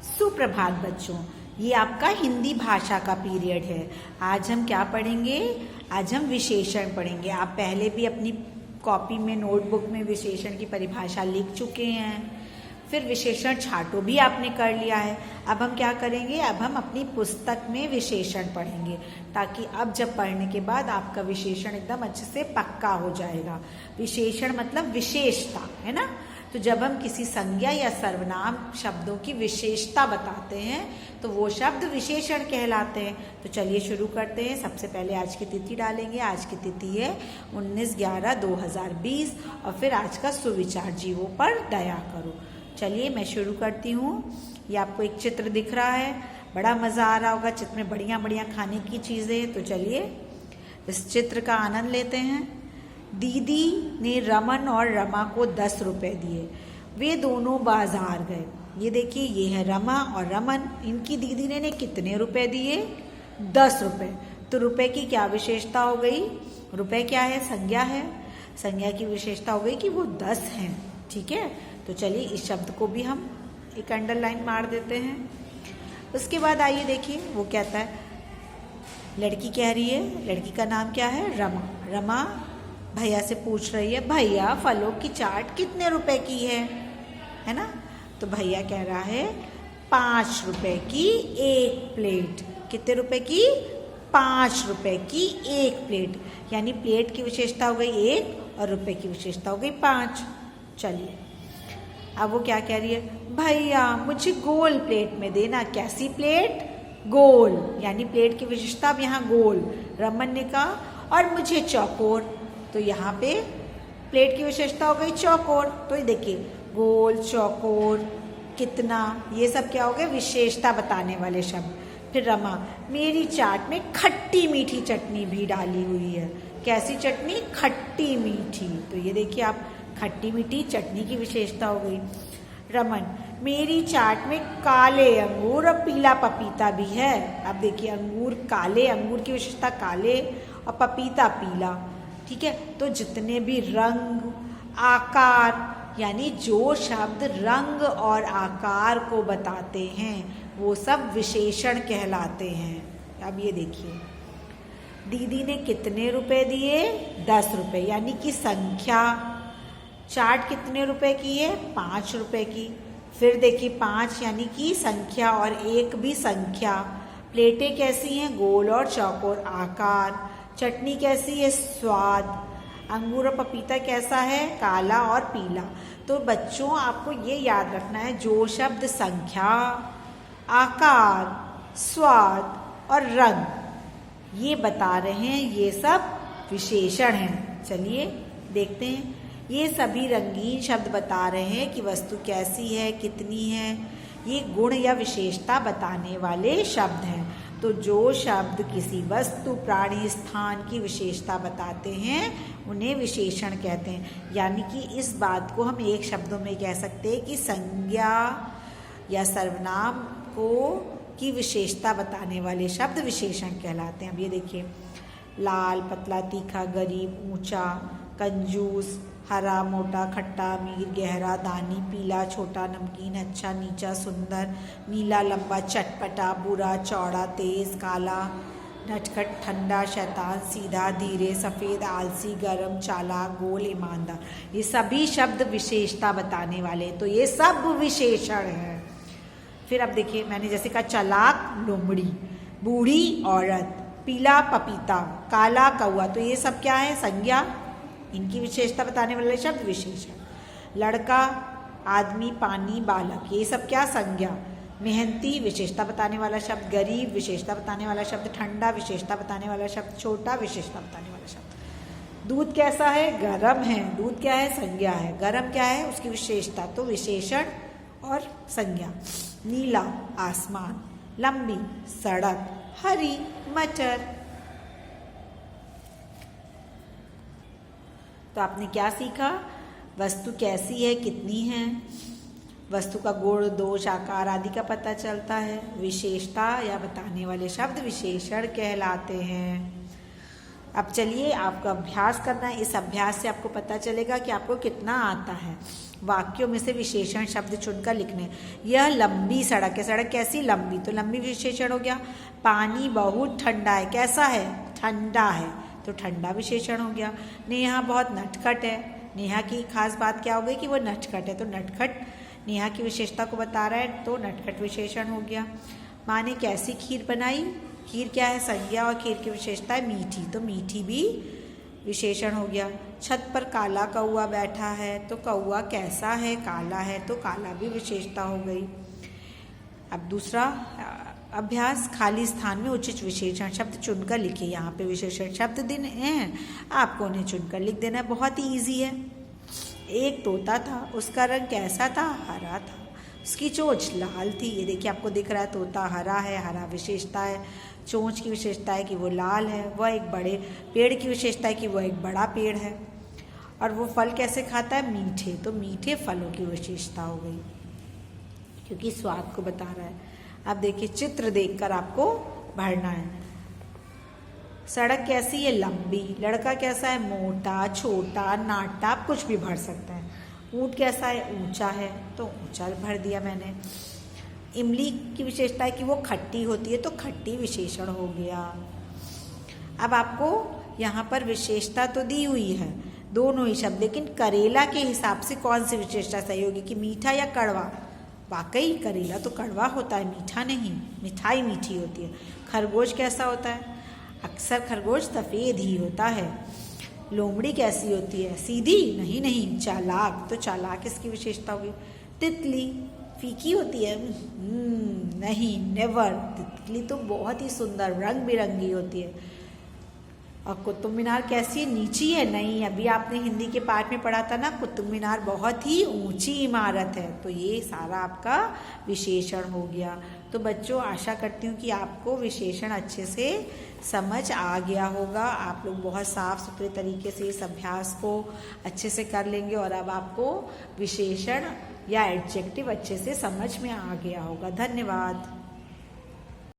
सुप्रभात बच्चों, ये आपका हिंदी भाषा का पीरियड है। आज हम क्या पढ़ेंगे? आज हम विशेषण पढ़ेंगे। आप पहले भी अपनी कॉपी में, नोटबुक में विशेषण की परिभाषा लिख चुके हैं, फिर विशेषण छाटो भी आपने कर लिया है। अब हम क्या करेंगे? अब हम अपनी पुस्तक में विशेषण पढ़ेंगे, ताकि अब जब पढ़ने के बाद आपका विशेषण एकदम अच्छे से पक्का हो जाएगा। विशेषण मतलब विशेषता, है ना? तो जब हम किसी संज्ञा या सर्वनाम शब्दों की विशेषता बताते हैं तो वो शब्द विशेषण कहलाते हैं। तो चलिए शुरू करते हैं। सबसे पहले आज की तिथि डालेंगे। आज की तिथि है 19/11/2020 और फिर आज का सुविचार, जीवों पर दया करो। चलिए मैं शुरू करती हूँ। ये आपको एक चित्र दिख रहा है, बड़ा मज़ा आ रहा होगा। चित्र में बढ़िया बढ़िया खाने की चीज़ें। तो चलिए इस चित्र का आनंद लेते हैं। दीदी ने रमन और रमा को 10 रुपए दिए। वे दोनों बाजार गए। ये देखिए, ये है रमा और रमन। इनकी दीदी ने कितने रुपए दिए? 10 रुपए। तो रुपए की क्या विशेषता हो गई? रुपए क्या है? संज्ञा है। संज्ञा की विशेषता हो गई कि वो 10 हैं। ठीक है, तो चलिए इस शब्द को भी हम एक अंडरलाइन मार देते हैं। उसके बाद आइए देखिए, वो कहता है, लड़की कह रही है, लड़की का नाम क्या है? रमा। रमा भैया से पूछ रही है, भैया फलों की चाट कितने रुपए की है ना? तो भैया कह रहा है 5 रुपए की 1 प्लेट। कितने रुपए की? 5 रुपए की 1 प्लेट। यानी प्लेट की विशेषता हो गई 1 और रुपए की विशेषता हो गई 5। चलिए अब वो क्या कह रही है? भैया मुझे गोल प्लेट में देना। कैसी प्लेट? गोल। यानी प्लेट की विशेषता अब यहाँ गोल। रमन ने कहा, और मुझे चौकोर। तो यहाँ पे प्लेट की विशेषता हो गई चौकोर। तो ये देखिए, गोल, चौकोर, कितना, ये सब क्या हो गए? विशेषता बताने वाले शब्द। फिर रमा, मेरी चाट में खट्टी मीठी चटनी भी डाली हुई है। कैसी चटनी? खट्टी मीठी। तो ये देखिए आप, खट्टी मीठी चटनी की विशेषता हो गई। रमन, मेरी चाट में काले अंगूर और पीला पपीता भी है। अब देखिए, अंगूर काले, अंगूर की विशेषता काले और पपीता पीला। ठीक है, तो जितने भी रंग, आकार, यानी जो शब्द रंग और आकार को बताते हैं वो सब विशेषण कहलाते हैं। अब ये देखिए, दीदी ने कितने रुपए दिए? 10 रुपए। यानी कि संख्या। चाट कितने रुपए की है? 5 रुपए की। फिर देखिए 5 यानी कि संख्या और 1 भी संख्या। प्लेटें कैसी हैं? गोल और चौकोर आकार। चटनी कैसी है? स्वाद। अंगूर और पपीता कैसा है? काला और पीला। तो बच्चों आपको ये याद रखना है, जो शब्द संख्या, आकार, स्वाद और रंग ये बता रहे हैं, ये सब विशेषण हैं। चलिए देखते हैं। ये सभी रंगीन शब्द बता रहे हैं कि वस्तु कैसी है, कितनी है। ये गुण या विशेषता बताने वाले शब्द हैं। तो जो शब्द किसी वस्तु, प्राणी, स्थान की विशेषता बताते हैं उन्हें विशेषण कहते हैं। यानी कि इस बात को हम एक शब्दों में कह सकते हैं कि संज्ञा या सर्वनाम को की विशेषता बताने वाले शब्द विशेषण कहलाते हैं। अब ये देखिए, लाल, पतला, तीखा, गरीब, ऊंचा, कंजूस, हरा, मोटा, खट्टा, अमीर, गहरा, दानी, पीला, छोटा, नमकीन, अच्छा, नीचा, सुंदर, नीला, लंबा, चटपटा, बुरा, चौड़ा, तेज, काला, नटखट, ठंडा, शैतान, सीधा, धीरे, सफ़ेद, आलसी, गरम, चालाक, गोल, ईमानदार। ये सभी शब्द विशेषता बताने वाले, तो ये सब विशेषण हैं। फिर अब देखिए, मैंने जैसे कहा, चलाक लोमड़ी, बूढ़ी औरत, पीला पपीता, काला कौआ। तो ये सब क्या है? संज्ञा। इनकी विशेषता बताने वाले शब्द विशेषण। लड़का, आदमी, पानी, बालक, ये सब क्या? संज्ञा। मेहनती, विशेषता बताने वाला शब्द। गरीब, विशेषता बताने वाला शब्द। ठंडा, विशेषता बताने वाला शब्द। छोटा, विशेषता बताने वाला शब्द। दूध कैसा है? गरम है। दूध क्या है? संज्ञा है। गरम क्या है? उसकी विशेषता। तो विशेषण और संज्ञा। नीला, आसमान। लंबी, सड़क। हरी, मटर। तो आपने क्या सीखा? वस्तु कैसी है, कितनी है, वस्तु का गुण, दोष, आकार आदि का पता चलता है। विशेषता या बताने वाले शब्द विशेषण कहलाते हैं। अब चलिए आपको अभ्यास करना है। इस अभ्यास से आपको पता चलेगा कि आपको कितना आता है। वाक्यों में से विशेषण शब्द चुनकर लिखने। यह लंबी सड़क है। सड़क कैसी? लंबी। तो लंबी विशेषण हो गया। पानी बहुत ठंडा है। कैसा है? ठंडा है। तो ठंडा विशेषण हो गया। नेहा बहुत नटखट है। नेहा की खास बात क्या हो गई कि वो नटखट है, तो नटखट नेहा की विशेषता को बता रहा है, तो नटखट विशेषण हो गया। माँ ने कैसी खीर बनाई? खीर क्या है? संज्ञा, और खीर की विशेषता है मीठी, तो मीठी भी विशेषण हो गया। छत पर काला कौआ बैठा है, तो कौआ कैसा है? काला है, तो काला भी विशेषता हो गई। अब दूसरा अभ्यास, खाली स्थान में उचित विशेषण शब्द चुनकर लिखिए। यहाँ पे विशेषण शब्द दिन हैं, आपको उन्हें चुनकर लिख देना है। बहुत ही ईजी है। एक तोता था, उसका रंग कैसा था? हरा था। उसकी चोंच लाल थी। ये देखिए आपको दिख रहा है, तोता हरा है, हरा विशेषता है। चोंच की विशेषता है कि वो लाल है। वह एक बड़े पेड़ की विशेषता है कि वह एक बड़ा पेड़ है। और वो फल कैसे खाता है? मीठे, तो मीठे फलों की विशेषता हो गई, क्योंकि स्वाद को बता रहा है। अब देखिए चित्र देखकर आपको भरना है। सड़क कैसी है? लंबी। लड़का कैसा है? मोटा, छोटा, नाटा, आप कुछ भी भर सकते हैं। ऊँट कैसा है? ऊंचा है, तो ऊंचा भर दिया मैंने। इमली की विशेषता है कि वो खट्टी होती है, तो खट्टी विशेषण हो गया। अब आपको यहाँ पर विशेषता तो दी हुई है, दोनों ही शब्द, लेकिन करेला के हिसाब से कौन सी विशेषता सही होगी कि मीठा या कड़वा? वाकई करेला तो कड़वा होता है, मीठा नहीं। मिठाई मीठी होती है। खरगोश कैसा होता है? अक्सर खरगोश सफ़ेद ही होता है। लोमड़ी कैसी होती है? सीधी? नहीं नहीं, चालाक, तो चालाक इसकी विशेषता होगी। तितली फीकी होती है? नहीं, नेवर। तितली तो बहुत ही सुंदर रंग बिरंगी होती है। और कुतुब मीनार कैसी है? नीची है? नहीं, अभी आपने हिंदी के पाठ में पढ़ा था ना, कुतुब मीनार बहुत ही ऊंची इमारत है। तो ये सारा आपका विशेषण हो गया। तो बच्चों, आशा करती हूँ कि आपको विशेषण अच्छे से समझ आ गया होगा। आप लोग बहुत साफ सुथरे तरीके से इस अभ्यास को अच्छे से कर लेंगे, और अब आपको विशेषण या एडजेक्टिव अच्छे से समझ में आ गया होगा। धन्यवाद।